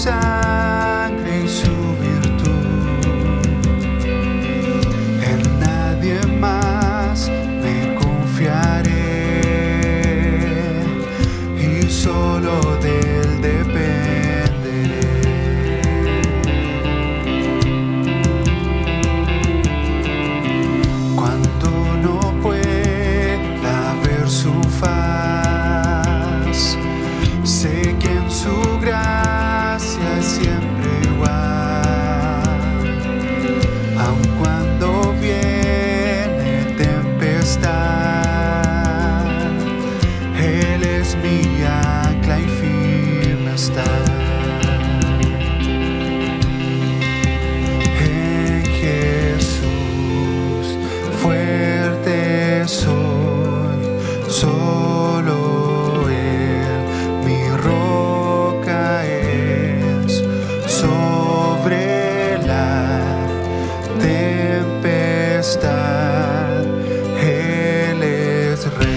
sangre y su virtud. En nadie más me confiaré y solo de él dependeré. Cuando no pueda ver su faz, sé que en su gracia es siempre igual. Aun cuando viene tempestad, Él es mi ancla y firme está. En Jesús fuerte soy, solo Él mi roca es. Sobre la tempestad Él es rey.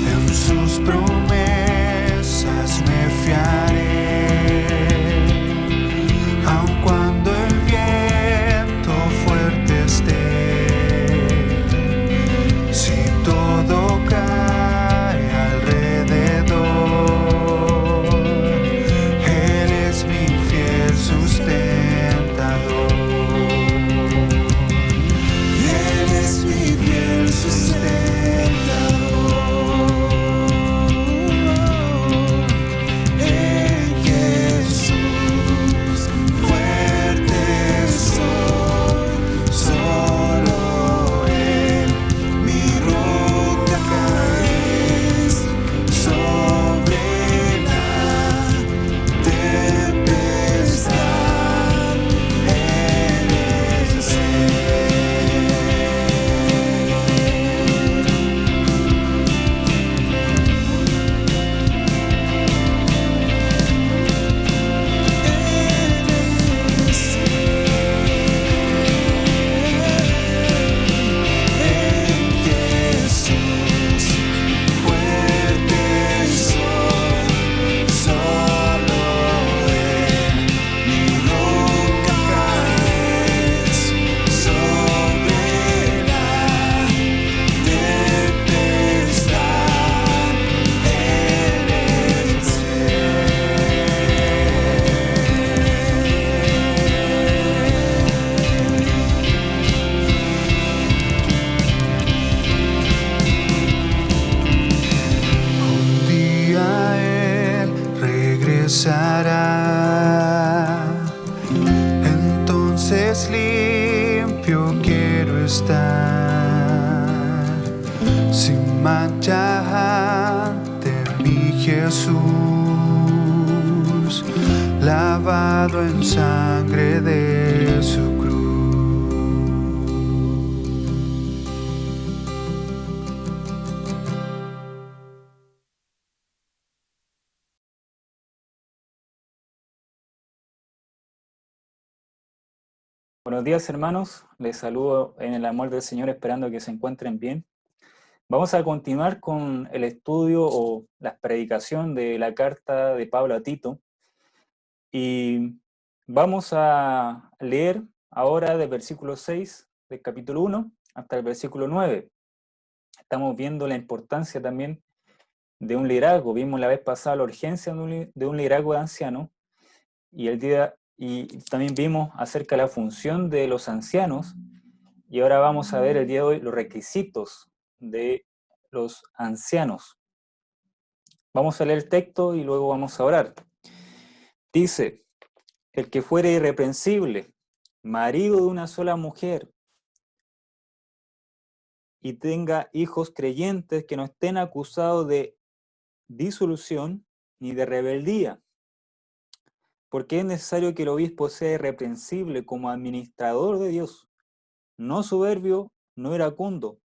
En sus promesas me fiaré, aun cuando el viento fuerte esté. Si todo cae alrededor, Él es mi fiel sustentador. Él es mi fiel sustentador. En Jesús fuerte soy, solo Él mi roca es. Sobre la tempestad Él es En Jesús fuerte soy, solo Él mi roca es. Sobre la tempestad Él es Un día Él regresará, entonces limpio quiero estar, sin mancha ante mi Jesús, lavado en sangre de su cruz. Buenos días, hermanos. Les saludo en el amor del Señor, esperando que se encuentren bien. Vamos a continuar con el estudio o la predicación de la carta de Pablo a Tito. Y vamos a leer ahora del versículo 6 del capítulo 1 hasta el versículo 9. Estamos viendo la importancia también de un liderazgo. Vimos la vez pasada la urgencia de un liderazgo de ancianos, y también vimos acerca de la función de los ancianos, y ahora vamos a ver el día de hoy los requisitos de los ancianos. Vamos a leer el texto y luego vamos a orar. Dice: el que fuere irreprensible, marido de una sola mujer, y tenga hijos creyentes que no estén acusados de disolución ni de rebeldía, porque es necesario que el obispo sea irreprensible como administrador de Dios, no soberbio, no iracundo,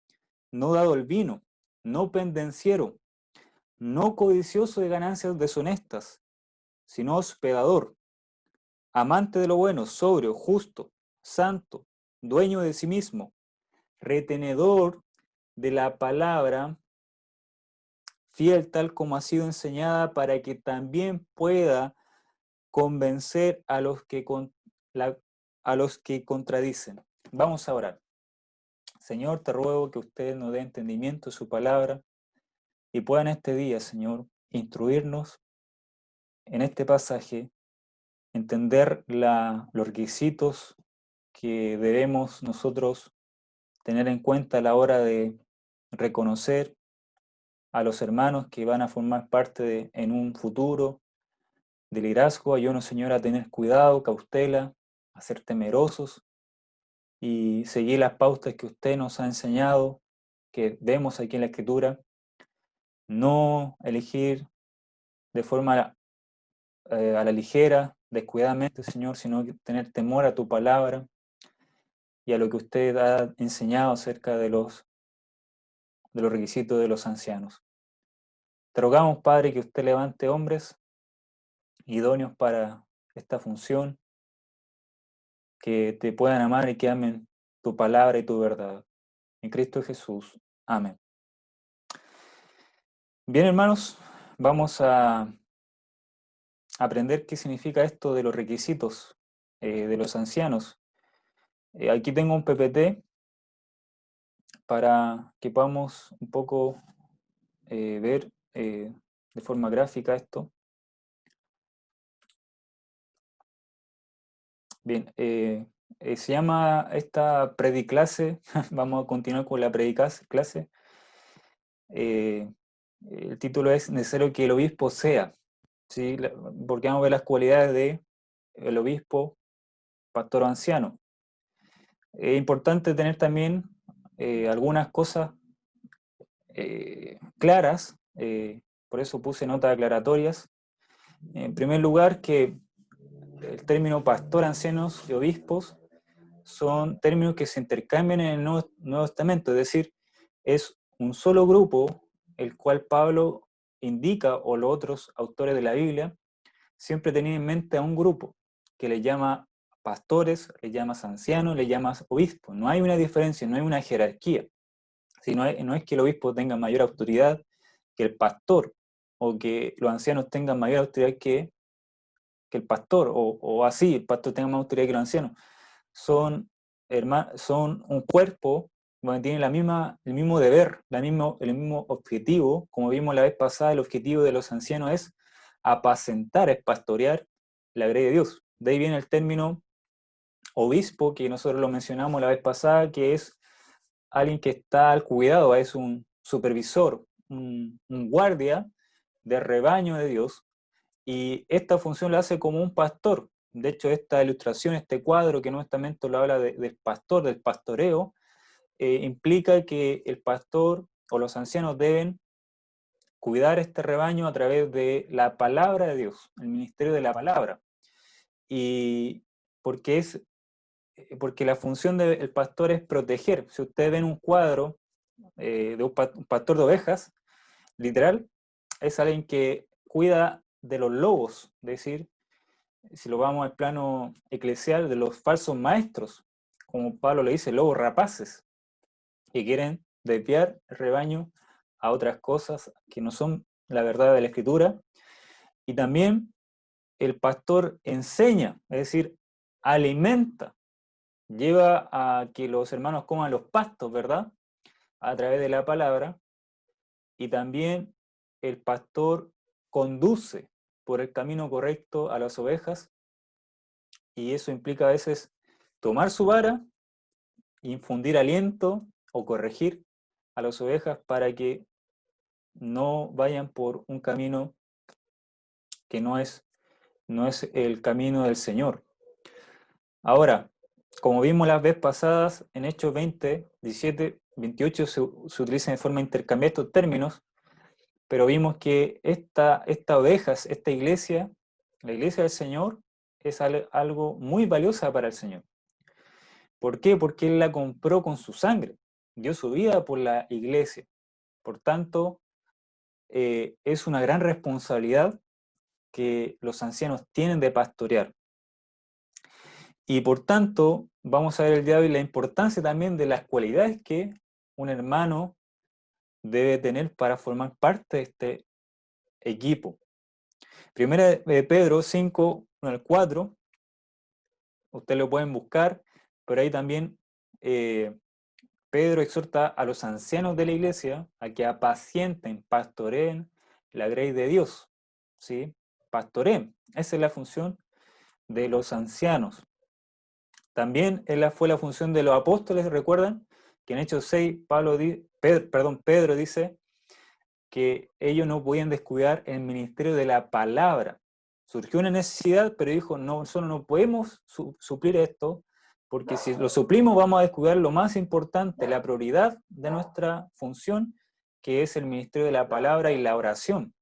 no dado al vino, no pendenciero, no codicioso de ganancias deshonestas, sino hospedador, amante de lo bueno, sobrio, justo, santo, dueño de sí mismo, retenedor de la palabra, fiel tal como ha sido enseñada, para que también pueda convencer a los que, a los que contradicen. Vamos a orar. Señor, te ruego que usted nos dé entendimiento de su palabra y pueda en este día, Señor, instruirnos en este pasaje, entender los requisitos que debemos nosotros tener en cuenta a la hora de reconocer a los hermanos que van a formar parte en un futuro de liderazgo. Ayúdanos, Señor, a tener cuidado, cautela, a ser temerosos y seguir las pautas que usted nos ha enseñado, que vemos aquí en la Escritura. No elegir de forma a la ligera, descuidadamente, Señor, sino tener temor a tu palabra y a lo que usted ha enseñado acerca de los requisitos de los ancianos. Te rogamos, Padre, que usted levante hombres idóneos para esta función, que te puedan amar y que amen tu palabra y tu verdad. En Cristo Jesús. Amén. Bien, hermanos, vamos a aprender qué significa esto de los requisitos de los ancianos. Aquí tengo un PPT para que podamos un poco ver de forma gráfica esto. Bien, se llama esta prediclase, vamos a continuar con la prediclase. El título es Necesario que el obispo sea, ¿sí? Porque vamos a ver las cualidades del obispo, pastor o anciano. Es importante tener también algunas cosas claras, por eso puse notas aclaratorias. En primer lugar, que el término pastor, ancianos y obispos son términos que se intercambian en el Nuevo Testamento, es decir, es un solo grupo el cual Pablo indica, o los otros autores de la Biblia, siempre tenían en mente a un grupo que le llama pastores, le llamas ancianos, le llamas obispos. No hay una diferencia, no hay una jerarquía. ¿Sí? No es que el obispo tenga mayor autoridad que el pastor, o que los ancianos tengan mayor autoridad que el pastor, o así, el pastor tenga más autoridad que los ancianos. Son un cuerpo donde tienen el mismo deber, el mismo objetivo. Como vimos la vez pasada, el objetivo de los ancianos es apacentar, es pastorear la grey de Dios. De ahí viene el término obispo, que nosotros lo mencionamos la vez pasada, que es alguien que está al cuidado, es un supervisor, un guardia de rebaño de Dios, y esta función la hace como un pastor. De hecho, esta ilustración, este cuadro que en Nuevo Testamento lo habla del pastor, del pastoreo, implica que el pastor o los ancianos deben cuidar este rebaño a través de la palabra de Dios, el ministerio de la palabra. Y porque porque la función del pastor es proteger. Si ustedes ven un cuadro de un pastor de ovejas, literal, es alguien que cuida de los lobos, es decir, si lo vamos al plano eclesial, de los falsos maestros, como Pablo le dice, lobos rapaces, que quieren desviar el rebaño a otras cosas que no son la verdad de la Escritura. Y también el pastor enseña, es decir, alimenta, lleva a que los hermanos coman los pastos, ¿verdad? A través de la palabra. Y también el pastor conduce por el camino correcto a las ovejas, y eso implica a veces tomar su vara, infundir aliento o corregir a las ovejas para que no vayan por un camino que no es el camino del Señor. Ahora, como vimos las veces pasadas, en Hechos 20, 17, 28 se utilizan de forma intercambiada estos términos, pero vimos que esta ovejas, esta iglesia, la iglesia del Señor, es algo muy valiosa para el Señor. ¿Por qué? Porque Él la compró con su sangre, dio su vida por la iglesia. Por tanto, es una gran responsabilidad que los ancianos tienen de pastorear. Y por tanto, vamos a ver el día de hoy la importancia también de las cualidades que un hermano debe tener para formar parte de este equipo. Primera de Pedro 5, 1 al 4, ustedes lo pueden buscar, pero ahí también Pedro exhorta a los ancianos de la iglesia a que apacienten, pastoreen la grey de Dios, ¿sí? Pastoreen, esa es la función de los ancianos. También fue la función de los apóstoles, ¿recuerdan? Que en Hechos 6, Pedro dice que ellos no podían descuidar el ministerio de la palabra. Surgió una necesidad, pero dijo, no, solo no podemos suplir esto, porque si lo suplimos vamos a descuidar lo más importante, la prioridad de nuestra función, que es el ministerio de la palabra y la oración.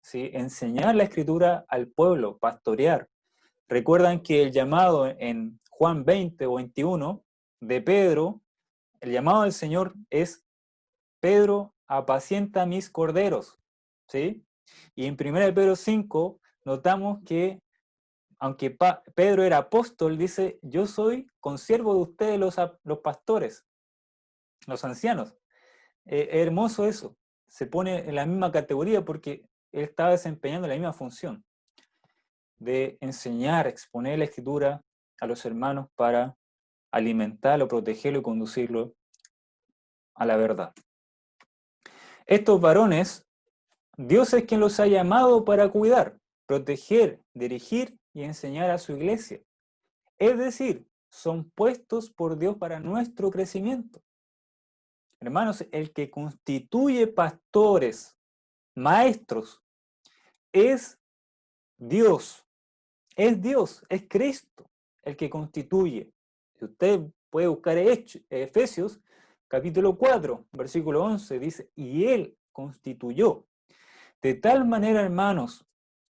¿Sí? Enseñar la escritura al pueblo, pastorear. Recuerdan que el llamado en Juan 20 o 21 de Pedro, el llamado del Señor es: Pedro, apacienta mis corderos, ¿sí? Y en 1 Pedro 5 notamos que, aunque Pedro era apóstol, dice, yo soy consiervo de ustedes los pastores, los ancianos. Hermoso eso, se pone en la misma categoría porque él estaba desempeñando la misma función de enseñar, exponer la escritura a los hermanos para alimentarlo, protegerlo y conducirlo a la verdad. Estos varones, Dios es quien los ha llamado para cuidar, proteger, dirigir y enseñar a su iglesia. Es decir, son puestos por Dios para nuestro crecimiento. Hermanos, el que constituye pastores, maestros, es Dios. Es Dios, es Cristo el que constituye. Si usted puede buscar Efesios, capítulo 4, versículo 11, dice, y Él constituyó. De tal manera, hermanos,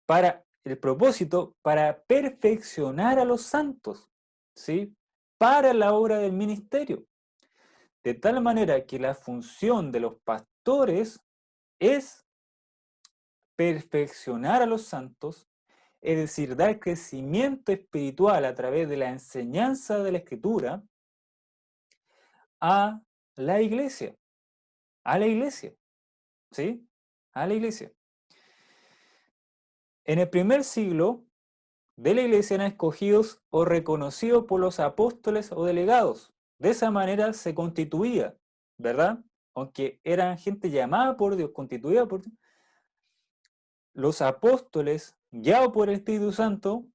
para el propósito, para perfeccionar a los santos, ¿sí? Para la obra del ministerio. De tal manera que la función de los pastores es perfeccionar a los santos, es decir, dar crecimiento espiritual a través de la enseñanza de la Escritura a la iglesia, ¿sí? A la iglesia. En el primer siglo de la iglesia eran escogidos o reconocidos por los apóstoles o delegados. De esa manera se constituía, ¿verdad? Aunque eran gente llamada por Dios, constituida por Dios, los apóstoles, guiados por el Espíritu Santo,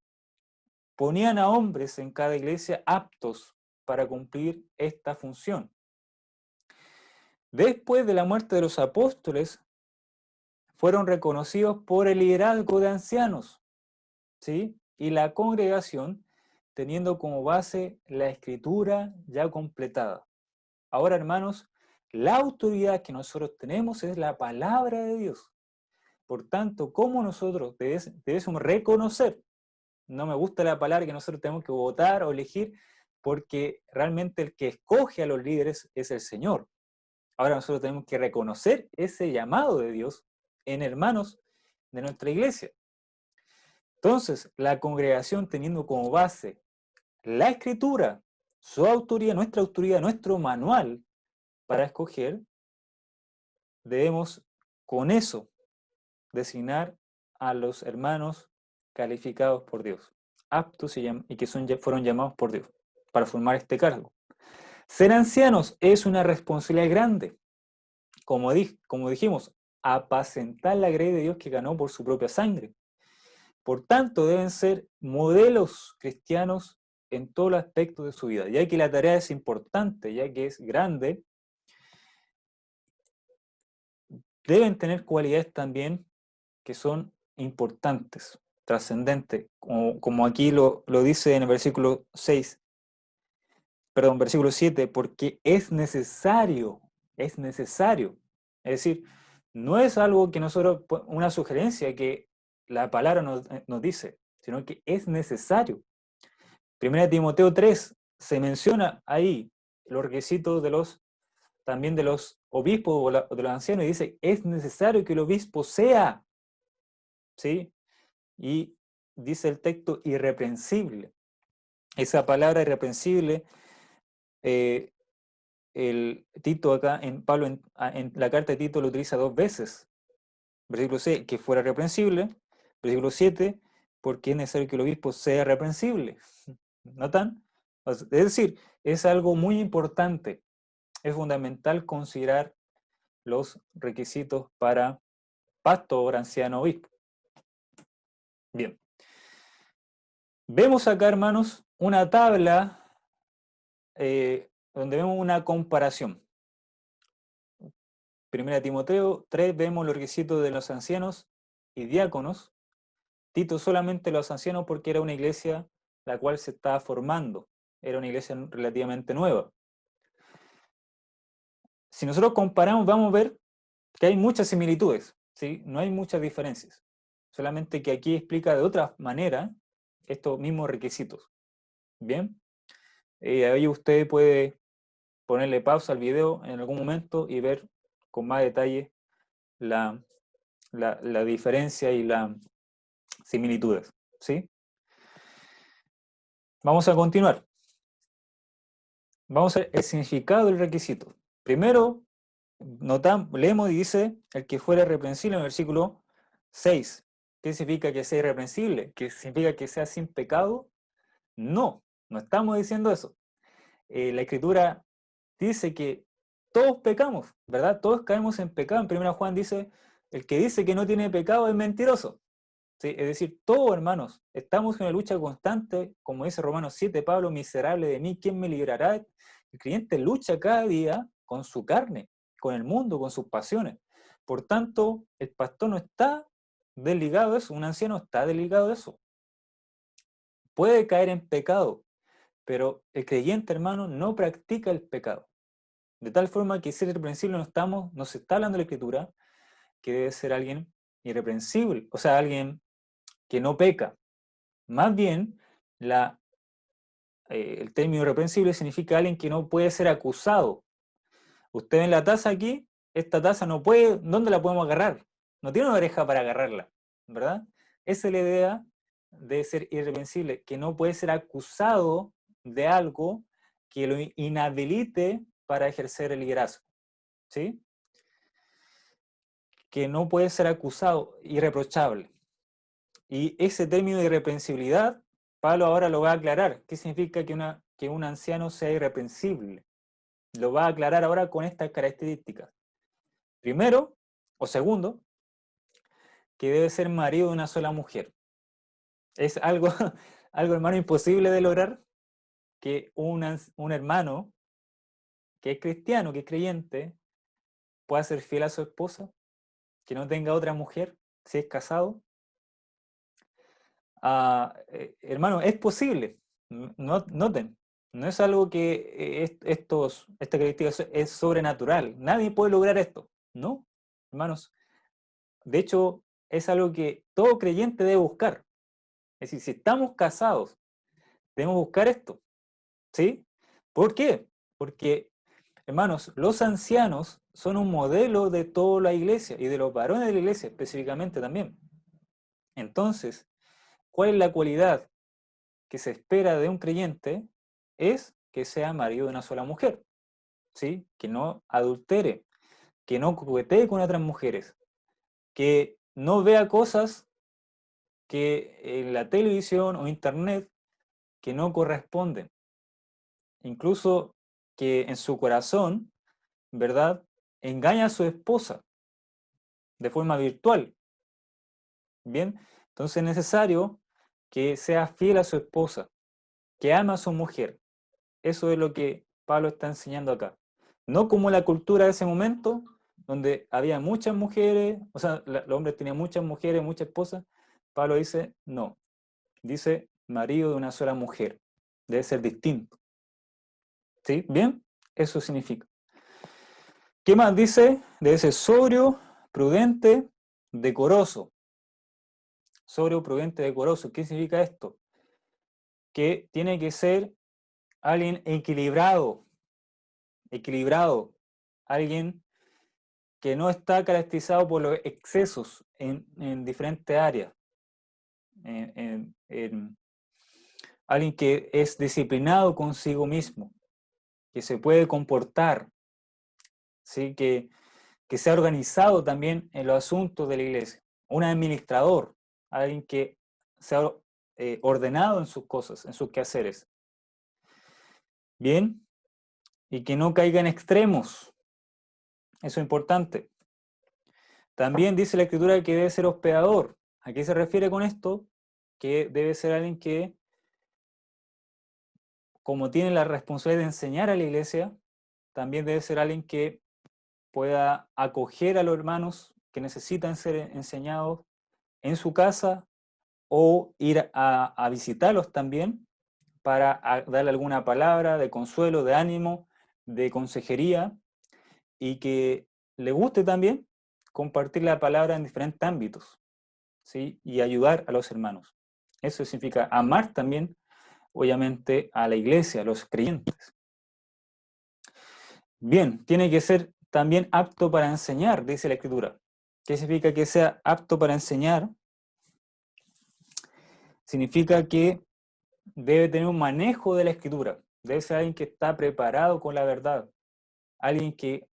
ponían a hombres en cada iglesia aptos para cumplir esta función. Después de la muerte de los apóstoles, fueron reconocidos por el liderazgo de ancianos, ¿sí? Y la congregación, teniendo como base la escritura ya completada. Ahora, hermanos, la autoridad que nosotros tenemos es la palabra de Dios. Por tanto, ¿cómo nosotros debemos reconocer? No me gusta la palabra que nosotros tenemos que votar o elegir, porque realmente el que escoge a los líderes es el Señor. Ahora nosotros tenemos que reconocer ese llamado de Dios en hermanos de nuestra iglesia. Entonces, la congregación, teniendo como base la escritura, su autoría, nuestro manual para escoger, debemos con eso designar a los hermanos calificados por Dios, aptos y que fueron llamados por Dios para formar este cargo. Ser ancianos es una responsabilidad grande. Como dijimos, apacentar la grey de Dios que ganó por su propia sangre. Por tanto, deben ser modelos cristianos en todos los aspectos de su vida, ya que la tarea es importante, ya que es grande. Deben tener cualidades también que son importantes, trascendentes, como aquí lo dice en el versículo 7, porque es necesario. Es decir, no es algo que nosotros, una sugerencia que la palabra nos dice, sino que es necesario. 1 Timoteo 3 se menciona ahí los requisitos también de los obispos o de los ancianos, y dice, es necesario que el obispo sea, ¿sí? Y dice el texto, irreprensible. Esa palabra irreprensible el Tito acá, Pablo en la carta de Tito lo utiliza 2 veces. Versículo 6, que fuera reprensible. Versículo 7, porque es necesario que el obispo sea reprensible. ¿Notan? Es decir, es algo muy importante. Es fundamental considerar los requisitos para pastor, anciano, obispo. Bien. Vemos acá, hermanos, una tabla donde vemos una comparación. Primera Timoteo 3, vemos los requisitos de los ancianos y diáconos. Tito solamente los ancianos porque era una iglesia la cual se estaba formando. Era una iglesia relativamente nueva. Si nosotros comparamos, vamos a ver que hay muchas similitudes, ¿sí? No hay muchas diferencias. Solamente que aquí explica de otra manera estos mismos requisitos. Bien, ahí usted puede ponerle pausa al video en algún momento y ver con más detalle la diferencia y las similitudes, ¿sí? Vamos a continuar. Vamos a ver el significado del requisito. Primero, leemos y dice, el que fuera irreprensible en el versículo 6. ¿Qué significa que sea irreprensible? ¿Qué significa que sea sin pecado? No, no estamos diciendo eso. La Escritura dice que todos pecamos, ¿verdad? Todos caemos en pecado. En 1 Juan dice, el que dice que no tiene pecado es mentiroso. ¿Sí? Es decir, todos, hermanos, estamos en una lucha constante, como dice Romanos 7, Pablo, miserable de mí, ¿quién me librará? El creyente lucha cada día con su carne, con el mundo, con sus pasiones. Por tanto, el pastor no está desligado de eso, un anciano está desligado de eso. Puede caer en pecado, pero el creyente, hermano, no practica el pecado. De tal forma que ser irreprensible no se está hablando de la Escritura, que debe ser alguien irreprensible, o sea, alguien que no peca. Más bien, el término irreprensible significa alguien que no puede ser acusado. Usted ve la taza aquí, esta taza no puede, ¿dónde la podemos agarrar? No tiene una oreja para agarrarla, ¿verdad? Esa es la idea de ser irreprensible, que no puede ser acusado de algo que lo inhabilite para ejercer el liderazgo, ¿sí? Que no puede ser acusado, irreprochable. Y ese término de irreprensibilidad, Pablo ahora lo va a aclarar. ¿Qué significa que un anciano sea irreprensible? Lo va a aclarar ahora con estas características. Primero, o segundo, que debe ser marido de una sola mujer. Es algo, algo hermano, imposible de lograr que un hermano que es cristiano, que es creyente, pueda ser fiel a su esposa, que no tenga otra mujer, si es casado. Hermano, es posible. Noten, no es algo que esta característica es sobrenatural. Nadie puede lograr esto. No, hermanos. De hecho, es algo que todo creyente debe buscar. Es decir, si estamos casados, debemos buscar esto. ¿Sí? ¿Por qué? Porque, hermanos, los ancianos son un modelo de toda la iglesia y de los varones de la iglesia específicamente también. Entonces, ¿cuál es la cualidad que se espera de un creyente? Es que sea marido de una sola mujer, ¿sí? Que no adultere, que no coquetee con otras mujeres, que no vea cosas que en la televisión o internet que no corresponden. Incluso que en su corazón, ¿verdad?, engaña a su esposa de forma virtual. Bien, entonces es necesario que sea fiel a su esposa, que ama a su mujer. Eso es lo que Pablo está enseñando acá. No como la cultura de ese momento, donde había muchas mujeres, o sea, los hombres tenían muchas mujeres, muchas esposas. Pablo dice, no, dice marido de una sola mujer. Debe ser distinto. ¿Sí? ¿Bien? Eso significa. ¿Qué más dice? Debe ser sobrio, prudente, decoroso. Sobrio, prudente, decoroso. ¿Qué significa esto? Que tiene que ser alguien equilibrado, alguien que no está caracterizado por los excesos en diferentes áreas, alguien que es disciplinado consigo mismo, que se puede comportar, ¿sí? Que sea organizado también en los asuntos de la iglesia. Un administrador, alguien que sea ordenado en sus cosas, en sus quehaceres. Bien, y que no caiga en extremos. Eso es importante. También dice la Escritura que debe ser hospedador. ¿A qué se refiere con esto? Que debe ser alguien que, como tiene la responsabilidad de enseñar a la iglesia, también debe ser alguien que pueda acoger a los hermanos que necesitan ser enseñados en su casa o ir a visitarlos también para darle alguna palabra de consuelo, de ánimo, de consejería, y que le guste también compartir la palabra en diferentes ámbitos, ¿sí? Y ayudar a los hermanos. Eso significa amar también, obviamente, a la iglesia, a los creyentes. Bien, tiene que ser también apto para enseñar, dice la Escritura. ¿Qué significa que sea apto para enseñar? Significa que debe tener un manejo de la Escritura, debe ser alguien que está preparado con la verdad, alguien que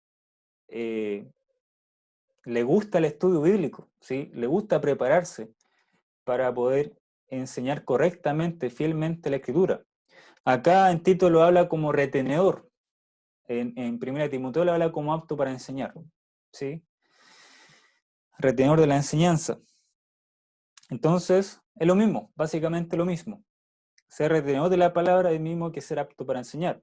le gusta el estudio bíblico, ¿sí? Le gusta prepararse para poder enseñar correctamente, fielmente la Escritura. Acá en Tito lo habla como retenedor, en 1 Timoteo lo habla como apto para enseñar, ¿sí? Retenedor de la enseñanza. Entonces, es lo mismo, básicamente lo mismo. Ser retenedor de la palabra es el mismo que ser apto para enseñar.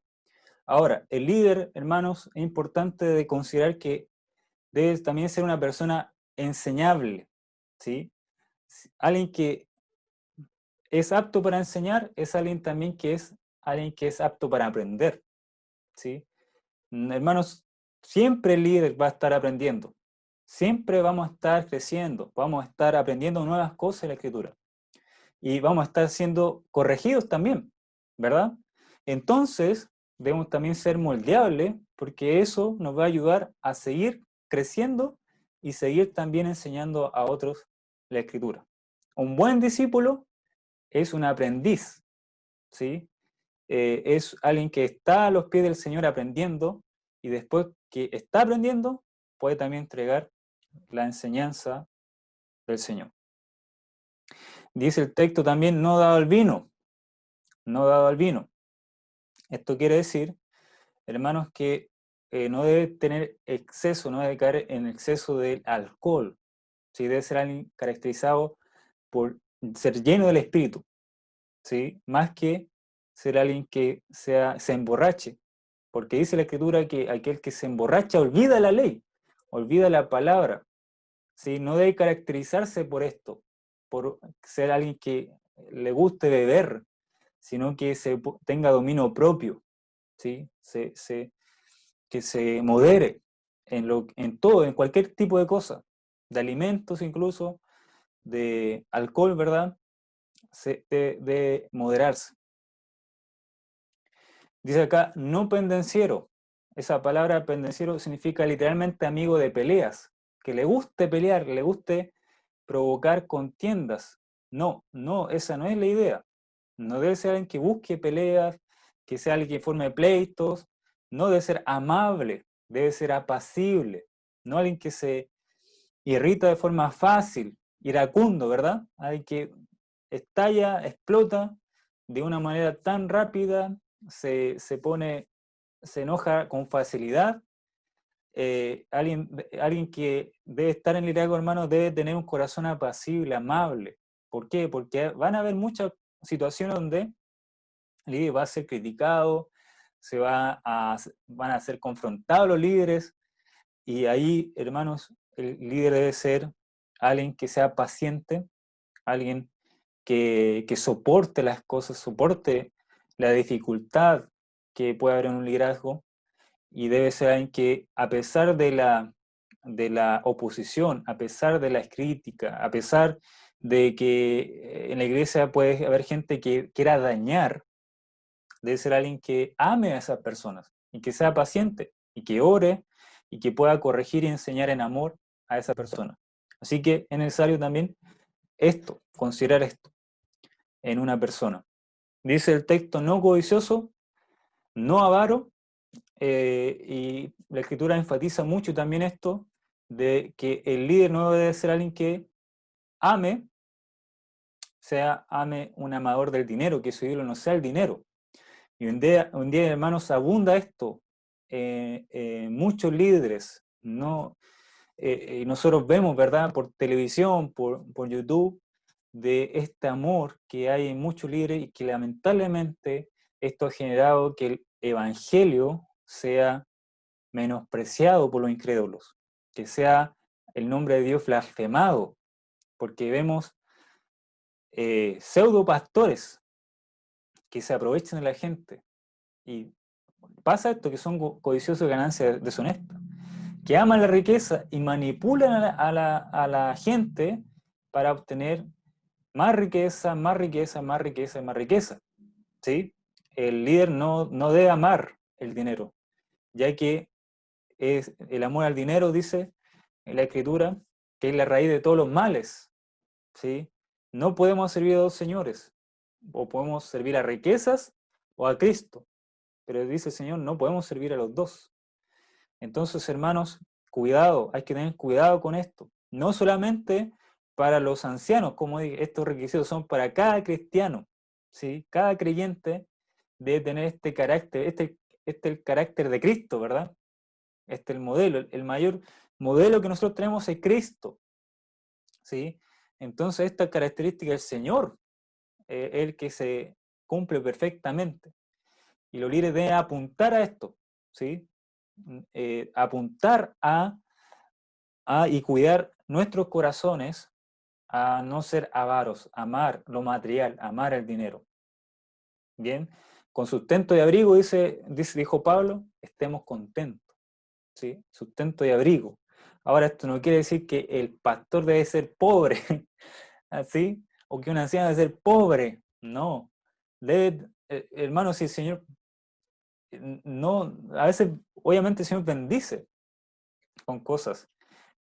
Ahora, el líder, hermanos, es importante de considerar que debe también ser una persona enseñable, ¿sí? Alguien que es apto para enseñar es alguien también que es alguien que es apto para aprender, ¿sí? Hermanos, siempre el líder va a estar aprendiendo, siempre vamos a estar creciendo, vamos a estar aprendiendo nuevas cosas en la Escritura y vamos a estar siendo corregidos también, ¿verdad? Entonces, debemos también ser moldeables porque eso nos va a ayudar a seguir creciendo y seguir también enseñando a otros la Escritura. Un buen discípulo es un aprendiz, ¿sí? Es alguien que está a los pies del Señor aprendiendo y después que está aprendiendo puede también entregar la enseñanza del Señor. Dice el texto también, no dado al vino, no dado al vino. Esto quiere decir, hermanos, que no debe tener exceso, no debe caer en exceso del alcohol, ¿sí? Debe ser alguien caracterizado por ser lleno del Espíritu, ¿sí? Más que ser alguien que se emborrache, porque dice la Escritura que aquel que se emborracha olvida la ley, olvida la palabra, ¿sí? No debe caracterizarse por esto, por ser alguien que le guste beber, sino que tenga dominio propio, ¿sí? Que se modere en todo, en cualquier tipo de cosa, de alimentos incluso, de alcohol, ¿verdad? De moderarse. Dice acá, no pendenciero. Esa palabra pendenciero significa literalmente amigo de peleas, que le guste pelear, le guste provocar contiendas. No, no, esa no es la idea. No debe ser alguien que busque peleas, que sea alguien que forme pleitos. No debe ser amable, debe ser apacible. No alguien que se irrita de forma fácil, iracundo, ¿verdad? Alguien que estalla, explota de una manera tan rápida, se enoja con facilidad. Alguien que debe estar en liderazgo, hermano, debe tener un corazón apacible, amable. ¿Por qué? Porque van a haber muchas situaciones donde el líder va a ser criticado, van a ser confrontados los líderes, y ahí, hermanos, el líder debe ser alguien que sea paciente, alguien que soporte las cosas, soporte la dificultad que puede haber en un liderazgo, y debe ser alguien que, a pesar de la oposición, a pesar de la crítica, a pesar de que en la iglesia puede haber gente que quiera dañar, debe ser alguien que ame a esas personas y que sea paciente y que ore y que pueda corregir y enseñar en amor a esa persona. Así que es necesario también considerar esto en una persona. Dice el texto, no codicioso, no avaro, y la Escritura enfatiza mucho también esto, de que el líder no debe ser alguien que ame, ame un amador del dinero, que su ídolo no sea el dinero. Y un día, hermanos, abunda esto. Muchos líderes, no, nosotros vemos, ¿verdad?, por televisión, por YouTube, de este amor que hay en muchos líderes y que lamentablemente esto ha generado que el evangelio sea menospreciado por los incrédulos, que sea el nombre de Dios blasfemado, porque vemos pseudo pastores que se aprovechan de la gente. Y pasa esto, que son codiciosos de ganancias deshonestas, que aman la riqueza y manipulan a la gente para obtener más riqueza, más riqueza, más riqueza y más riqueza. ¿Sí? El líder no debe amar el dinero, ya que es el amor al dinero, dice en la Escritura, que es la raíz de todos los males. ¿Sí? No podemos servir a dos señores, o podemos servir a riquezas o a Cristo, pero dice el Señor, no podemos servir a los dos. Entonces, hermanos, cuidado, hay que tener cuidado con esto. No solamente para los ancianos, como dije, estos requisitos son para cada cristiano, ¿sí? Cada creyente debe tener este carácter, este es el carácter de Cristo, ¿verdad? Este es el modelo, el mayor modelo que nosotros tenemos es Cristo, ¿sí? Entonces, esta característica del Señor es el que se cumple perfectamente. Y los líderes deben apuntar a esto, ¿sí? Apuntar y cuidar nuestros corazones a no ser avaros, amar lo material, amar el dinero. Bien, con sustento y abrigo, dijo Pablo, estemos contentos, ¿sí? Sustento y abrigo. Ahora, esto no quiere decir que el pastor debe ser pobre, ¿así? O que un anciano debe ser pobre, no. Hermano, si el Señor, no, a veces, obviamente el Señor bendice con cosas,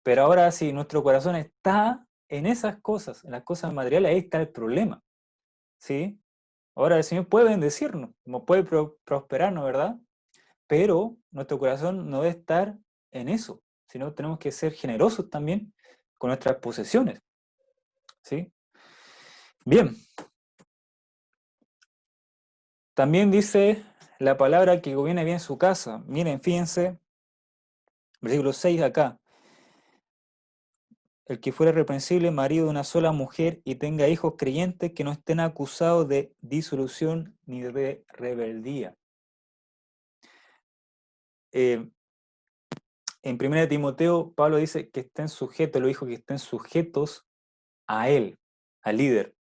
pero ahora si nuestro corazón está en esas cosas, en las cosas materiales, ahí está el problema, ¿sí? Ahora el Señor puede bendecirnos, nos puede prosperarnos, ¿verdad? Pero nuestro corazón no debe estar en eso, sino tenemos que ser generosos también con nuestras posesiones, ¿sí? Bien, también dice la palabra que gobierna bien su casa. Miren, fíjense, versículo 6 acá. El que fuera reprensible, marido de una sola mujer, y tenga hijos creyentes que no estén acusados de disolución ni de rebeldía. En 1 Timoteo, Pablo dice que estén sujetos, los hijos que estén sujetos a él, al líder.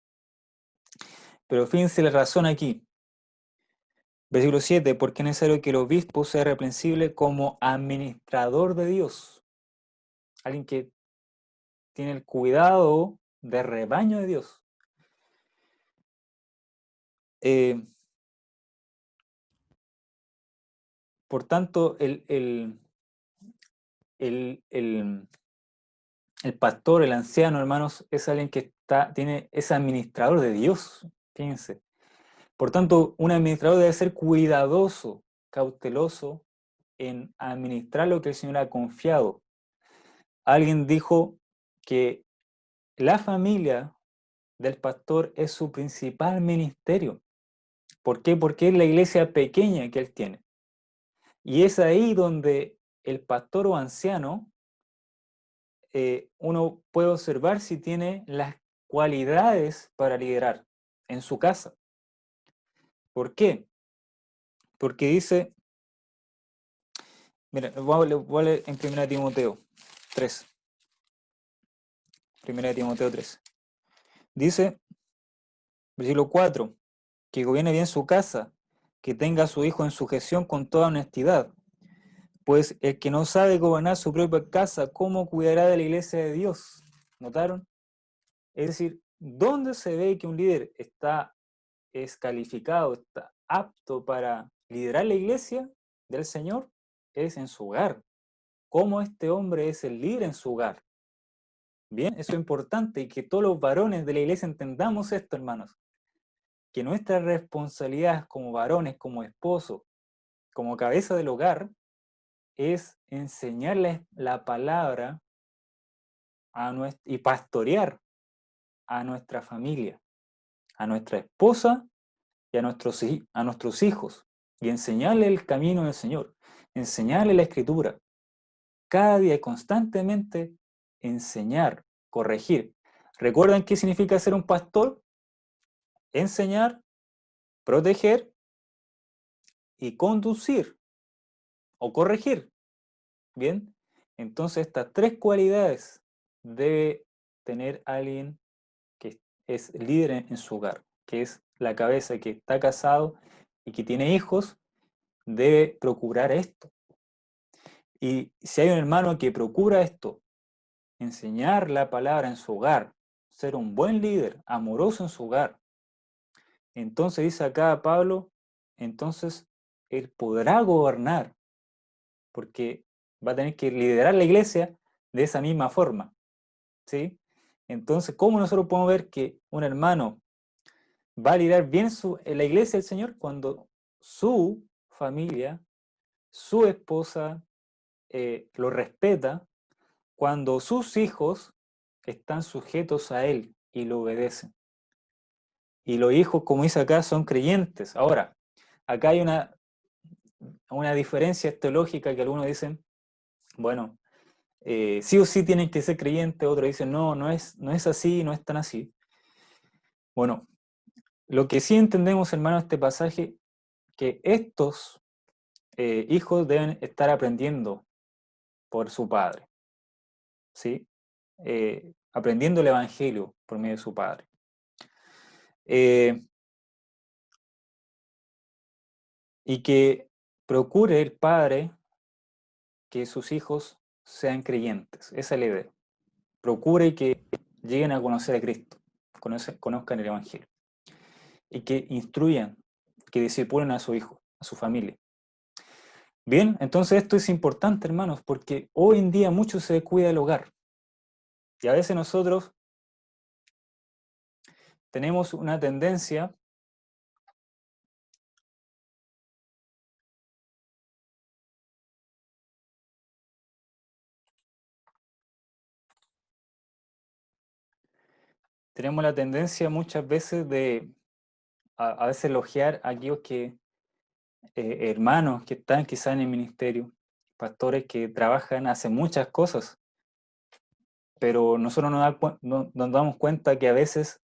Pero fíjense la razón aquí. Versículo 7, porque es necesario que el obispo sea reprensible como administrador de Dios. Alguien que tiene el cuidado de rebaño de Dios. Por tanto, el pastor, el anciano, hermanos, es alguien que es administrador de Dios, fíjense. Por tanto, un administrador debe ser cuidadoso, cauteloso en administrar lo que el Señor ha confiado. Alguien dijo que la familia del pastor es su principal ministerio. ¿Por qué? Porque es la iglesia pequeña que él tiene. Y es ahí donde el pastor o anciano, uno puede observar si tiene las cualidades para liderar en su casa. ¿Por qué? Porque dice, mira, voy a leer en 1 Timoteo 3. 1 Timoteo 3. Dice, versículo 4, que gobierne bien su casa, que tenga a su hijo en sujeción con toda honestidad. Pues el que no sabe gobernar su propia casa, ¿cómo cuidará de la iglesia de Dios? ¿Notaron? Es decir, ¿dónde se ve que un líder es calificado, está apto para liderar la iglesia del Señor? Es en su hogar. ¿Cómo este hombre es el líder en su hogar? Bien, eso es importante y que todos los varones de la iglesia entendamos esto, hermanos. Que nuestra responsabilidad como varones, como esposos, como cabeza del hogar, es enseñarles la palabra y pastorear a nuestra familia, a nuestra esposa y a nuestros hijos, y enseñarle el camino del Señor, enseñarle la Escritura, cada día constantemente enseñar, corregir. ¿Recuerdan qué significa ser un pastor? Enseñar, proteger y conducir o corregir. Bien, entonces estas tres cualidades debe tener alguien que es líder en su hogar, que es la cabeza, que está casado y que tiene hijos, debe procurar esto. Y si hay un hermano que procura esto, enseñar la palabra en su hogar, ser un buen líder, amoroso en su hogar, entonces dice acá Pablo, entonces él podrá gobernar, porque va a tener que liderar la iglesia de esa misma forma, ¿sí? Entonces, ¿cómo nosotros podemos ver que un hermano va a liderar bien en la iglesia del Señor cuando su familia, su esposa, lo respeta, cuando sus hijos están sujetos a él y lo obedecen? Y los hijos, como dice acá, son creyentes. Ahora, acá hay una diferencia teológica que algunos dicen, bueno, sí o sí tienen que ser creyentes, otros dicen, no, no es así, no es tan así. Bueno, lo que sí entendemos, hermano, este pasaje, que estos hijos deben estar aprendiendo por su padre, ¿sí? Aprendiendo el Evangelio por medio de su padre. Y que procure el padre que sus hijos sean creyentes. Esa es la idea. Procure que lleguen a conocer a Cristo, conozcan el Evangelio. Y que instruyan, que discipulen a su hijo, a su familia. Bien, entonces esto es importante, hermanos, porque hoy en día mucho se descuida el hogar. Y a veces nosotros tenemos una tendencia muchas veces de a veces elogiar a aquellos hermanos que están quizás en el ministerio, pastores que trabajan, hacen muchas cosas, pero nosotros nos damos cuenta que a veces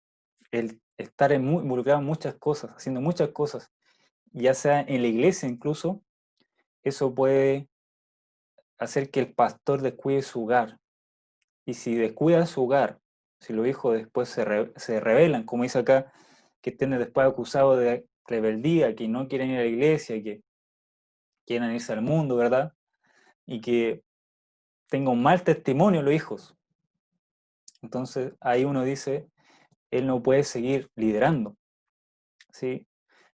el estar involucrado en muchas cosas, haciendo muchas cosas, ya sea en la iglesia incluso, eso puede hacer que el pastor descuide su hogar. Y si descuida su hogar, si los hijos después se rebelan, como dice acá, que estén después acusados de rebeldía, que no quieren ir a la iglesia, que quieren irse al mundo, ¿verdad? Y que tenga un mal testimonio los hijos. Entonces ahí uno dice, él no puede seguir liderando, ¿sí?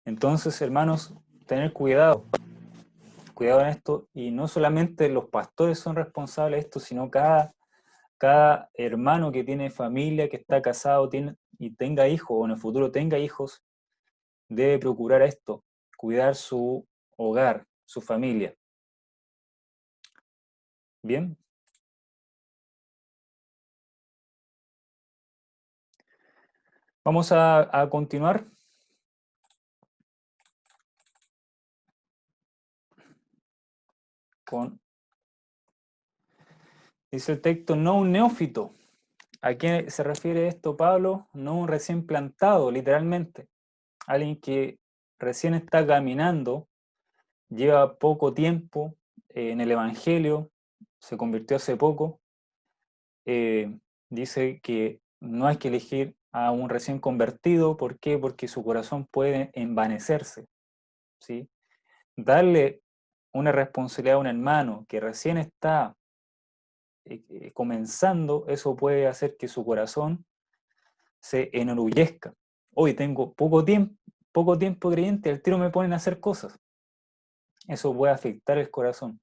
Entonces, hermanos, tener cuidado en esto, y no solamente los pastores son responsables de esto, sino cada hermano que tiene familia, que está casado y tenga hijos, o en el futuro tenga hijos, debe procurar esto, cuidar su hogar, su familia. ¿Bien? Vamos a continuar. Dice el texto, no un neófito. ¿A qué se refiere esto, Pablo? No un recién plantado, literalmente. Alguien que recién está caminando, lleva poco tiempo en el Evangelio, se convirtió hace poco. Dice que no hay que elegir a un recién convertido. ¿Por qué? Porque su corazón puede envanecerse, ¿sí? Darle una responsabilidad a un hermano que recién está comenzando, eso puede hacer que su corazón se enorgullezca. Hoy tengo poco tiempo creyente, al tiro me ponen a hacer cosas. Eso puede afectar el corazón.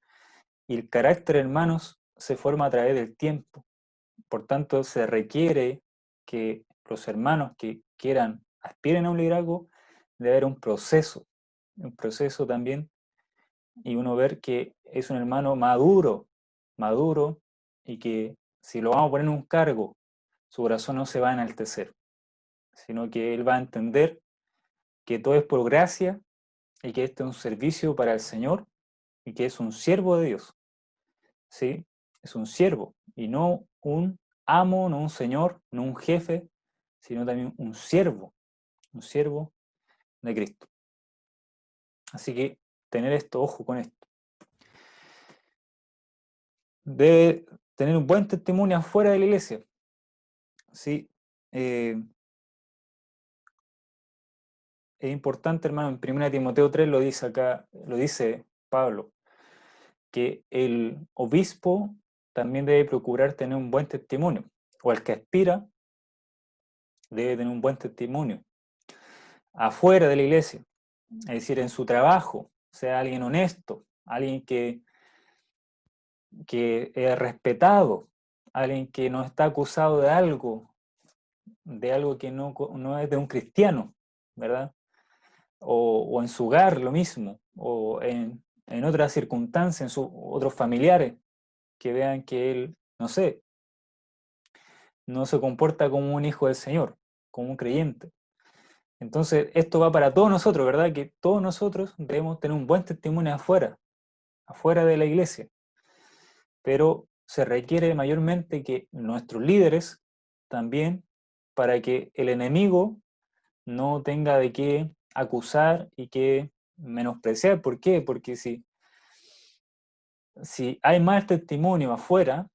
Y el carácter, hermanos, se forma a través del tiempo. Por tanto, se requiere que los hermanos que aspiren a un liderazgo, debe haber un proceso también y uno ver que es un hermano maduro, maduro, y que si lo vamos a poner en un cargo, su corazón no se va a enaltecer, sino que él va a entender que todo es por gracia y que este es un servicio para el Señor y que es un siervo de Dios, ¿sí? Es un siervo y no un amo, no un señor, no un jefe, sino también un siervo de Cristo. Así que tener esto, ojo con esto. Debe tener un buen testimonio afuera de la iglesia, ¿sí? Es importante, hermano, en 1 Timoteo 3 lo dice acá, lo dice Pablo, que el obispo también debe procurar tener un buen testimonio, o el que aspira debe tener un buen testimonio afuera de la iglesia, es decir, en su trabajo, sea alguien honesto, alguien que es respetado, alguien que no está acusado de algo que no es de un cristiano, ¿verdad? O en su hogar lo mismo, o en otras circunstancias, en otros familiares, que vean que él, no sé, no se comporta como un hijo del Señor, como un creyente. Entonces, esto va para todos nosotros, ¿verdad? Que todos nosotros debemos tener un buen testimonio afuera de la iglesia, pero se requiere mayormente que nuestros líderes también, para que el enemigo no tenga de qué acusar y que menospreciar. ¿Por qué? Porque si hay mal testimonio afuera,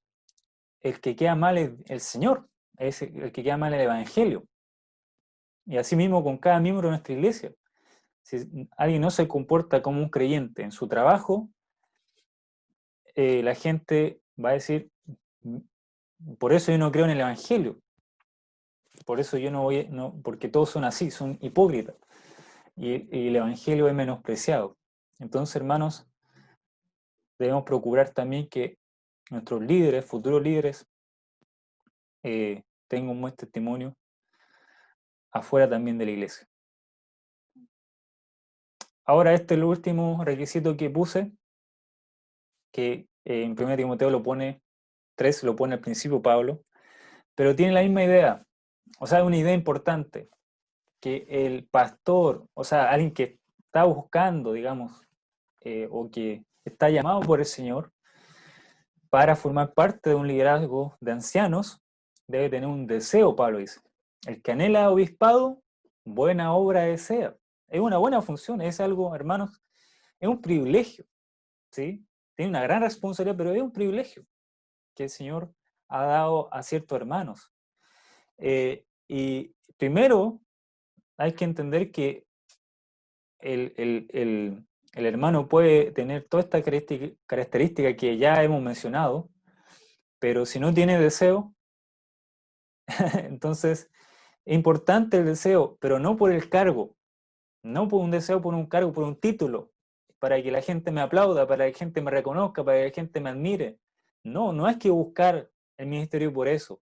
el que queda mal es el Señor, es el que queda mal el Evangelio. Y así mismo con cada miembro de nuestra iglesia. Si alguien no se comporta como un creyente en su trabajo, la gente va a decir, por eso yo no creo en el Evangelio, por eso yo no voy, no, porque todos son así, son hipócritas, y el Evangelio es menospreciado. Entonces, hermanos, debemos procurar también que nuestros líderes, futuros líderes, tengan un buen testimonio afuera también de la iglesia. Ahora, este es el último requisito que puse, que en 1 Timoteo lo pone 3, lo pone al principio Pablo, pero tiene la misma idea. O sea, una idea importante, que el pastor, o sea, alguien que está buscando, digamos, o que está llamado por el Señor para formar parte de un liderazgo de ancianos, debe tener un deseo, Pablo dice. El que anhela obispado, buena obra desea. Es una buena función, es algo, hermanos, es un privilegio, ¿sí? Tiene una gran responsabilidad, pero es un privilegio que el Señor ha dado a ciertos hermanos. Y primero hay que entender que el hermano puede tener toda esta característica que ya hemos mencionado, pero si no tiene deseo, entonces es importante el deseo, pero no por el cargo, no por un deseo por un cargo, por un título, para que la gente me aplauda, para que la gente me reconozca, para que la gente me admire. No, no hay que buscar el ministerio por eso.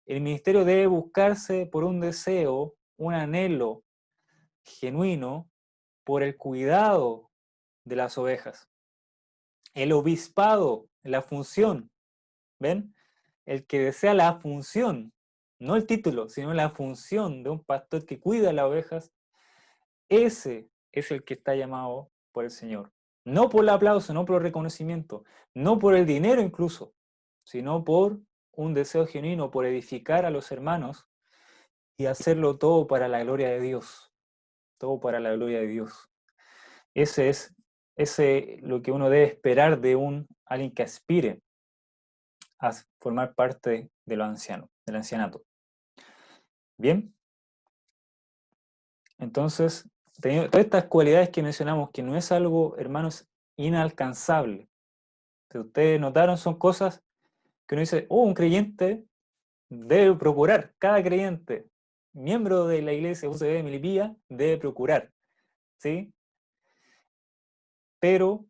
El ministerio debe buscarse por un deseo, un anhelo genuino por el cuidado de las ovejas. El obispado, la función, ¿ven? El que desea la función, no el título, sino la función de un pastor que cuida las ovejas, ese es el que está llamado por el Señor. No por el aplauso, no por el reconocimiento, no por el dinero incluso, sino por un deseo genuino, por edificar a los hermanos y hacerlo todo para la gloria de Dios. Todo para la gloria de Dios. Ese es lo que uno debe esperar de alguien que aspire a formar parte de los ancianos, del ancianato. Bien, entonces, teniendo todas estas cualidades que mencionamos, que no es algo, hermanos, inalcanzable. Si ustedes notaron, son cosas que uno dice, un creyente debe procurar, cada creyente, miembro de la iglesia UCB de Melipilla, debe procurar, ¿sí? Pero,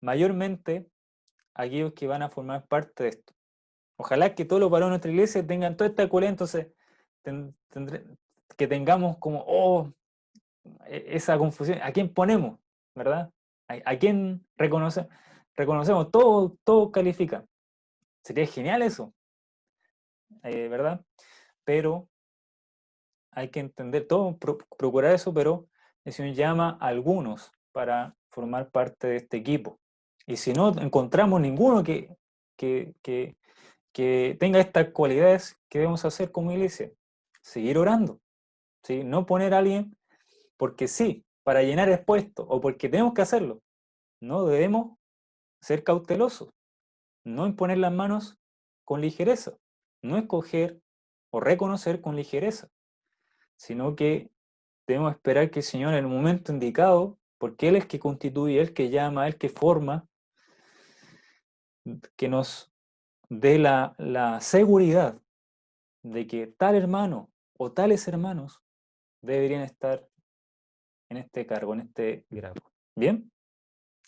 mayormente, aquellos que van a formar parte de esto. Ojalá que todos los varones de nuestra iglesia tengan toda esta cualidad, entonces que tengamos como, esa confusión, ¿a quién ponemos? ¿Verdad? ¿A quién reconocemos? Todo califica. Sería genial eso, ¿verdad? Pero hay que entender todo, procurar eso, pero el Señor llama a algunos para formar parte de este equipo. Y si no encontramos ninguno que, que, que tenga estas cualidades, ¿qué debemos hacer como iglesia? Seguir orando, ¿sí? No poner a alguien porque sí, para llenar el puesto o porque tenemos que hacerlo. No, debemos ser cautelosos, no imponer las manos con ligereza, no escoger o reconocer con ligereza, sino que debemos esperar que el Señor en el momento indicado, porque Él es el que constituye, Él que llama, Él que forma, que nos dé la seguridad de que tal hermano o tales hermanos deberían estar en este cargo, en este grado. ¿Bien?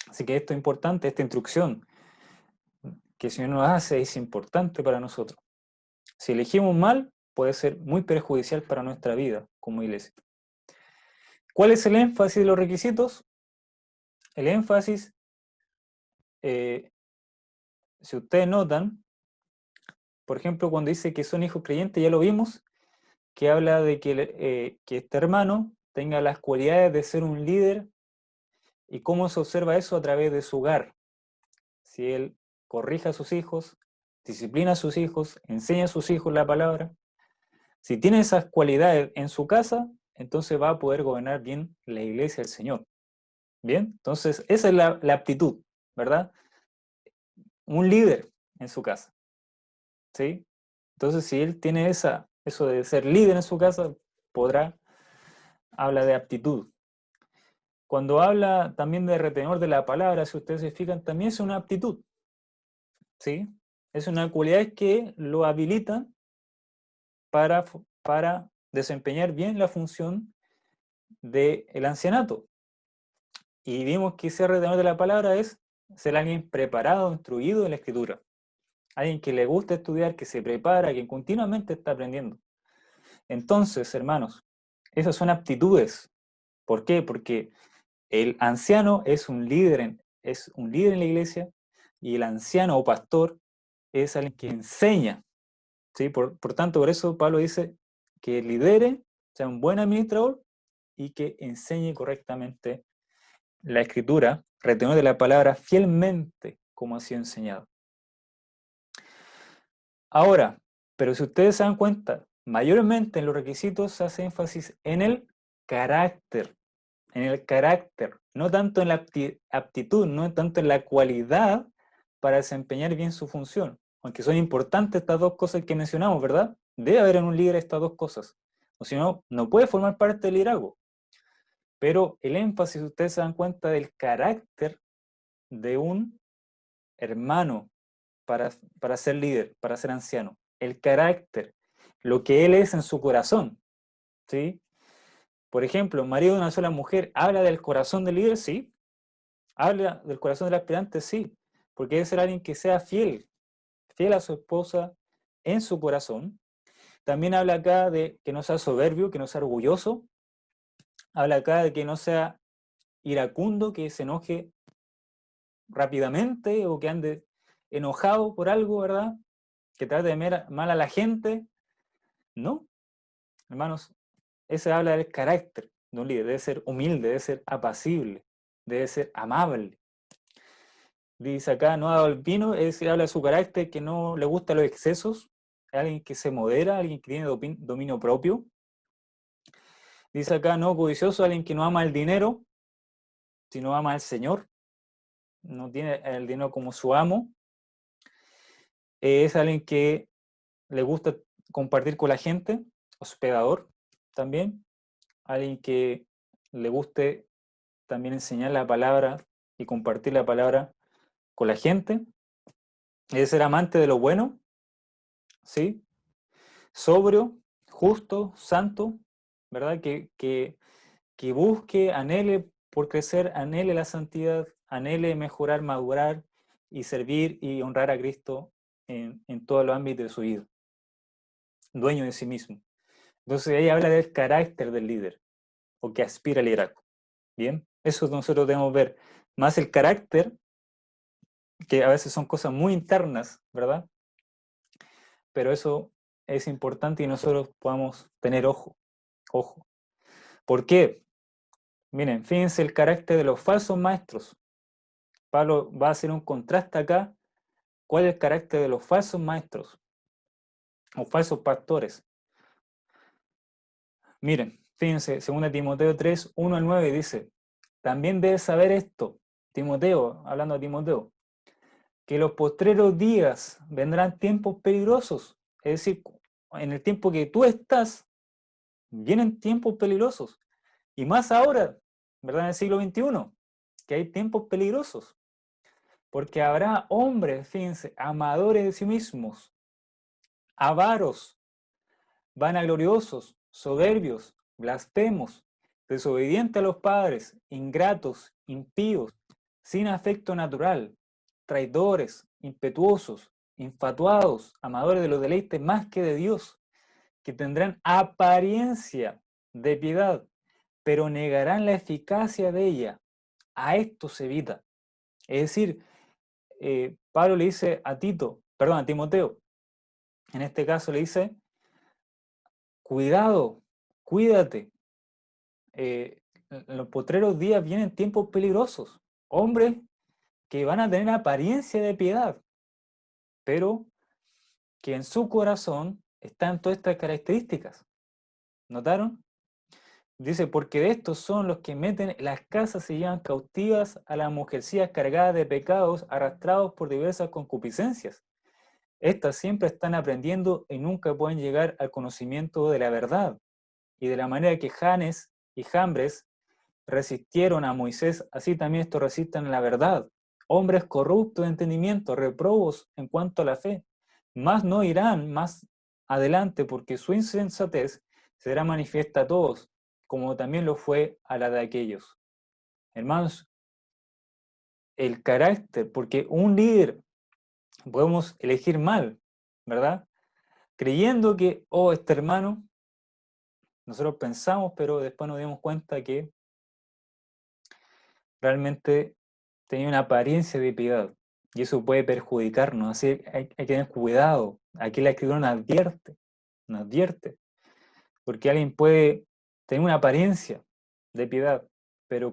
Así que esto es importante, esta instrucción que el Señor nos hace es importante para nosotros. Si elegimos mal, puede ser muy perjudicial para nuestra vida como iglesia. ¿Cuál es el énfasis de los requisitos? El énfasis, si ustedes notan, por ejemplo, cuando dice que son hijos creyentes, ya lo vimos, que habla de que este hermano tenga las cualidades de ser un líder. ¿Y cómo se observa eso? A través de su hogar. Si él corrige a sus hijos, disciplina a sus hijos, enseña a sus hijos la palabra, si tiene esas cualidades en su casa, entonces va a poder gobernar bien la iglesia del Señor. ¿Bien? Entonces, esa es la aptitud, ¿verdad? Un líder en su casa, ¿sí? Entonces, si él tiene eso de ser líder en su casa, habla de aptitud. Cuando habla también de retenor de la palabra, si ustedes se fijan, también es una aptitud, ¿sí? Es una cualidad que lo habilita para desempeñar bien la función del ancianato. Y vimos que ser retenor de la palabra es ser alguien preparado, instruido en la escritura. Alguien que le gusta estudiar, que se prepara, que continuamente está aprendiendo. Entonces, hermanos, esas son aptitudes. ¿Por qué? Porque el anciano es un líder en la iglesia y el anciano o pastor es alguien que enseña. ¿Sí? Por tanto, por eso Pablo dice que lidere, sea un buen administrador y que enseñe correctamente la escritura, reteniendo la palabra fielmente como ha sido enseñado. Ahora, pero si ustedes se dan cuenta, mayormente en los requisitos se hace énfasis en el carácter, no tanto en la aptitud, no tanto en la cualidad para desempeñar bien su función. Aunque son importantes estas dos cosas que mencionamos, ¿verdad? Debe haber en un líder estas dos cosas. O si no, no puede formar parte del liderazgo. Pero el énfasis, ustedes se dan cuenta del carácter de un hermano para ser líder, para ser anciano. El carácter, lo que él es en su corazón, ¿sí? Por ejemplo, marido de una sola mujer, ¿habla del corazón del líder? Sí. ¿Habla del corazón del aspirante? Sí. Porque debe ser alguien que sea fiel a su esposa en su corazón. También habla acá de que no sea soberbio, que no sea orgulloso. Habla acá de que no sea iracundo, que se enoje rápidamente o que ande enojado por algo, ¿verdad? Que trate de mal a la gente. No, hermanos, ese habla del carácter de un líder. Debe ser humilde, debe ser apacible, debe ser amable. Dice acá, no ha dado el vino, es decir, habla de su carácter, que no le gustan los excesos, alguien que se modera, alguien que tiene dominio propio. Dice acá, no codicioso, alguien que no ama el dinero, sino ama al Señor, no tiene el dinero como su amo. Es alguien que le gusta compartir con la gente, hospedador también, alguien que le guste también enseñar la palabra y compartir la palabra con la gente. Es ser amante de lo bueno, ¿sí? Sobrio, justo, santo, ¿verdad? Que busque, anhele por crecer, anhele la santidad, anhele mejorar, madurar y servir y honrar a Cristo en todos los ámbitos de su vida. Dueño de sí mismo. Entonces ahí habla del carácter del líder, o que aspira al liderazgo. Bien, eso nosotros debemos ver. más el carácter, que a veces son cosas muy internas, ¿verdad? Pero eso es importante y nosotros podamos tener ojo, ojo. ¿Por qué? Miren, fíjense el carácter de los falsos maestros. Pablo va a hacer un contraste acá. ¿Cuál es el carácter de los falsos maestros o falsos pastores? Miren, fíjense, 2 Timoteo 3, 1 al 9 dice, también debes saber esto, Timoteo, hablando a Timoteo, que los postreros días vendrán tiempos peligrosos. Es decir, en el tiempo que tú estás, vienen tiempos peligrosos. Y más ahora, ¿verdad? En el siglo XXI, que hay tiempos peligrosos. Porque habrá hombres, fíjense, amadores de sí mismos, avaros, vanagloriosos, soberbios, blasfemos, desobedientes a los padres, ingratos, impíos, sin afecto natural, traidores, impetuosos, infatuados, amadores de los deleites más que de Dios, que tendrán apariencia de piedad, pero negarán la eficacia de ella. A esto se evita. Es decir, Pablo le dice a Tito, perdón, a Timoteo, en este caso le dice, cuidado, cuídate. En los postreros días vienen tiempos peligrosos. Hombres que van a tener apariencia de piedad, pero que en su corazón están todas estas características. ¿Notaron? Dice, porque de estos son los que meten las casas y llevan cautivas a las mujercillas cargadas de pecados, arrastrados por diversas concupiscencias. Estas siempre están aprendiendo y nunca pueden llegar al conocimiento de la verdad. Y de la manera que Janes y Jambres resistieron a Moisés, así también estos resisten a la verdad. Hombres corruptos de entendimiento, reprobos en cuanto a la fe, más no irán más adelante porque su insensatez será manifiesta a todos, como también lo fue a la de aquellos. Hermanos, el carácter, porque un líder podemos elegir mal, ¿verdad? Creyendo que, oh, este hermano, nosotros pensamos, pero después nos dimos cuenta que realmente tenía una apariencia de piedad y eso puede perjudicarnos, así hay que tener cuidado. Aquí la escritura nos advierte, porque alguien puede tener una apariencia de piedad, pero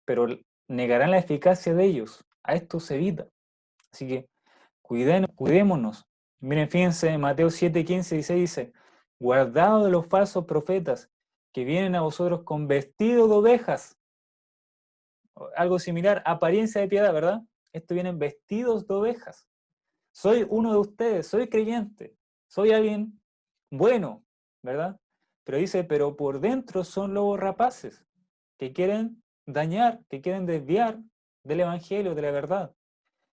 pero negarán la eficacia de ellos. A esto se evita. Así que cuidémonos. Miren, fíjense, en Mateo 7, 15 y 16 dice, guardaos de los falsos profetas que vienen a vosotros con vestido de ovejas, algo similar, apariencia de piedad, ¿verdad? Estos vienen vestidos de ovejas. Soy uno de ustedes, soy creyente, soy alguien bueno, ¿verdad? Pero dice, pero por dentro son lobos rapaces que quieren dañar, que quieren desviar del evangelio, de la verdad.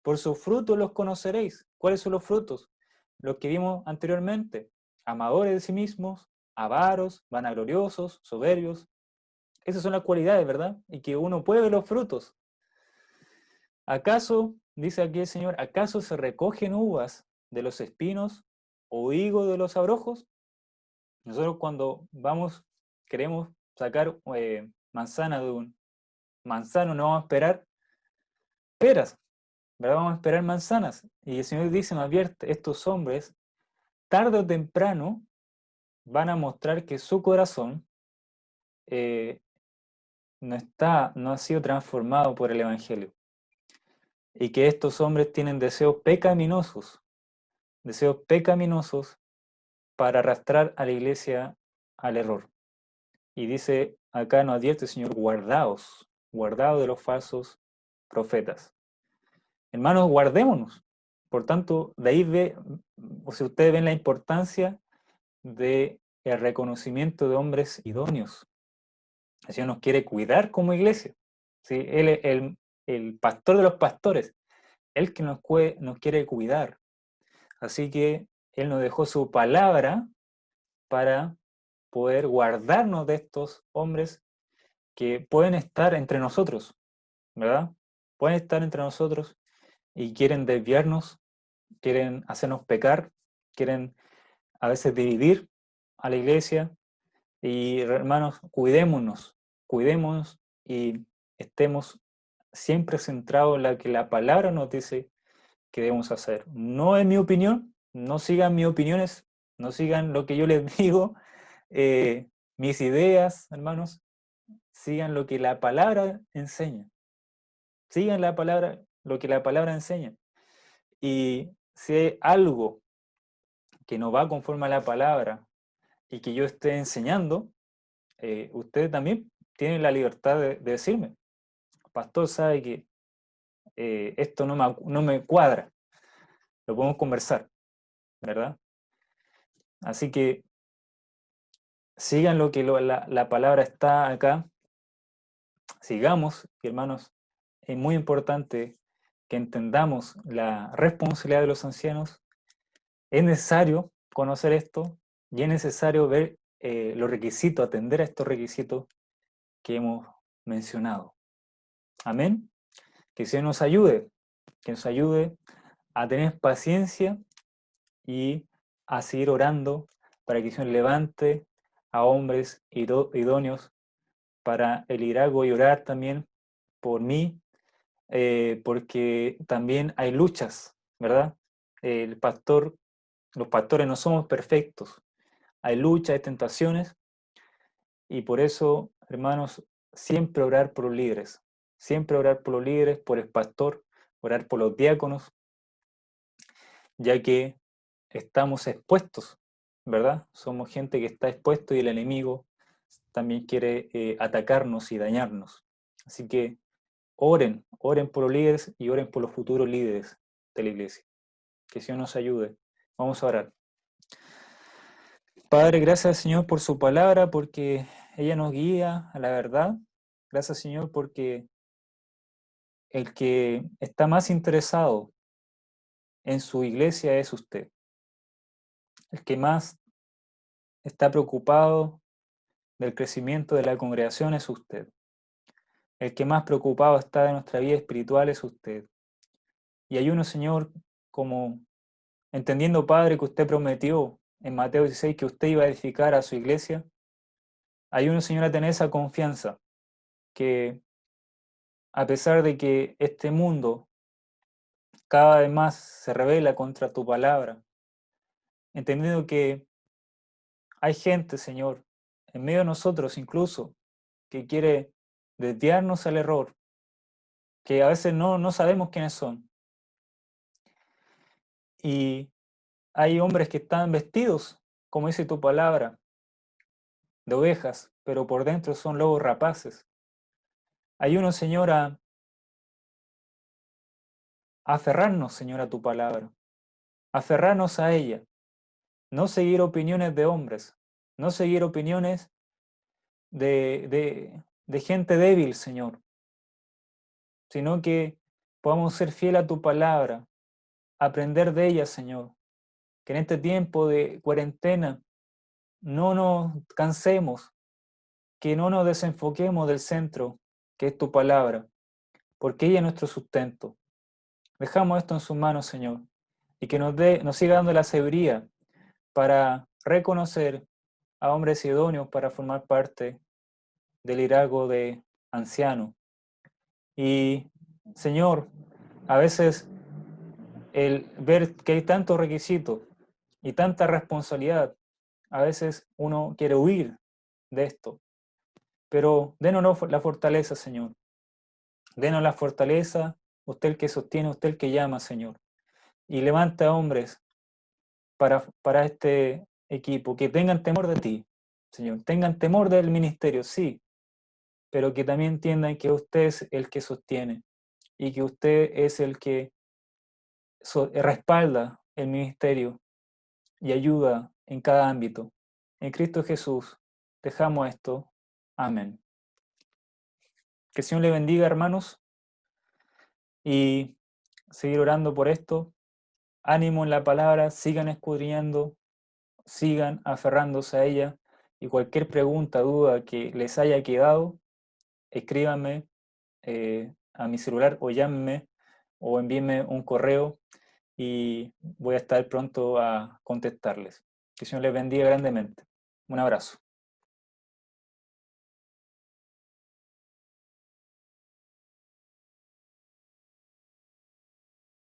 Por sus frutos los conoceréis. ¿Cuáles son los frutos? Los que vimos anteriormente. Amadores de sí mismos, avaros, vanagloriosos, soberbios. Esas son las cualidades, ¿verdad? Y que uno puede ver los frutos. ¿Acaso, dice aquí el Señor, acaso se recogen uvas de los espinos o higo de los abrojos? Nosotros cuando queremos sacar manzana de un manzano, no vamos a esperar peras, ¿verdad? Vamos a esperar manzanas. Y el Señor dice, me advierte, estos hombres, tarde o temprano, van a mostrar que su corazón eh, no ha sido transformado por el Evangelio. Y que estos hombres tienen deseos pecaminosos para arrastrar a la iglesia al error. Y dice, acá nos advierte el Señor, guardaos de los falsos profetas. Hermanos, guardémonos. Por tanto, de ahí o si ustedes ven la importancia del reconocimiento de hombres idóneos. El Señor nos quiere cuidar como iglesia. ¿Sí? Él es el pastor de los pastores, Él que nos quiere cuidar. Así que Él nos dejó su palabra para poder guardarnos de estos hombres que pueden estar entre nosotros, ¿verdad? Pueden estar entre nosotros y quieren desviarnos, quieren hacernos pecar, quieren a veces dividir a la iglesia. Y hermanos, cuidémonos y estemos siempre centrado en lo que la palabra nos dice que debemos hacer. No es mi opinión, no sigan mis opiniones, no sigan lo que yo les digo, mis ideas, hermanos, sigan lo que la palabra enseña. Sigan la palabra, lo que la palabra enseña. Y si hay algo que no va conforme a la palabra y que yo esté enseñando, ustedes también tienen la libertad de decirme, pastor, sabe que esto no me cuadra, lo podemos conversar, ¿verdad? Así que sigan lo que la palabra está acá, sigamos, hermanos, es muy importante que entendamos la responsabilidad de los ancianos. Es necesario conocer esto y es necesario ver los requisitos, atender a estos requisitos que hemos mencionado. Amén. Que el Señor que nos ayude a tener paciencia y a seguir orando para que el Señor levante a hombres idóneos para el liderazgo y orar también por mí, porque también hay luchas, ¿verdad? Los pastores no somos perfectos, hay luchas, hay tentaciones, y por eso, hermanos, siempre orar por los líderes, siempre orar por los líderes, por el pastor, orar por los diáconos, ya que estamos expuestos, ¿verdad? Somos gente que está expuesto y el enemigo también quiere atacarnos y dañarnos. Así que oren por los líderes y oren por los futuros líderes de la iglesia. Que el Señor nos ayude. Vamos a orar. Padre, gracias Señor por su palabra, porque ella nos guía a la verdad. Gracias Señor porque el que está más interesado en su iglesia es usted. El que más está preocupado del crecimiento de la congregación es usted. El que más preocupado está de nuestra vida espiritual es usted. Y hay uno, Señor, como entendiendo, Padre, que usted prometió en Mateo 16 que usted iba a edificar a su iglesia, hay uno, Señor, a tener esa confianza que a pesar de que este mundo cada vez más se revela contra tu palabra, entendiendo que hay gente, Señor, en medio de nosotros incluso, que quiere desviarnos al error, que a veces no sabemos quiénes son. Y hay hombres que están vestidos, como dice tu palabra, de ovejas, pero por dentro son lobos rapaces. Hay uno, Señor, a aferrarnos, Señor, a tu palabra, aferrarnos a ella, no seguir opiniones de hombres, no seguir opiniones de gente débil, Señor, sino que podamos ser fiel a tu palabra, aprender de ella, Señor, que en este tiempo de cuarentena no nos cansemos, que no nos desenfoquemos del centro, que es tu palabra, porque ella es nuestro sustento. Dejamos esto en sus manos, Señor, y que nos siga dando la sabiduría para reconocer a hombres idóneos para formar parte del liderazgo de ancianos. Y, Señor, a veces el ver que hay tantos requisitos y tanta responsabilidad, a veces uno quiere huir de esto, pero denos la fortaleza, Señor. Denos la fortaleza, usted el que sostiene, usted el que llama, Señor. Y levanta hombres para este equipo, que tengan temor de ti, Señor. Tengan temor del ministerio, sí, pero que también entiendan que usted es el que sostiene y que usted es el que respalda el ministerio y ayuda en cada ámbito. En Cristo Jesús dejamos esto. Amén. Que el Señor le bendiga, hermanos, y seguir orando por esto. Ánimo en la palabra, sigan escudriñando, sigan aferrándose a ella, y cualquier pregunta, duda que les haya quedado, escríbanme a mi celular o llámenme o envíenme un correo y voy a estar pronto a contestarles. Que el Señor les bendiga grandemente. Un abrazo.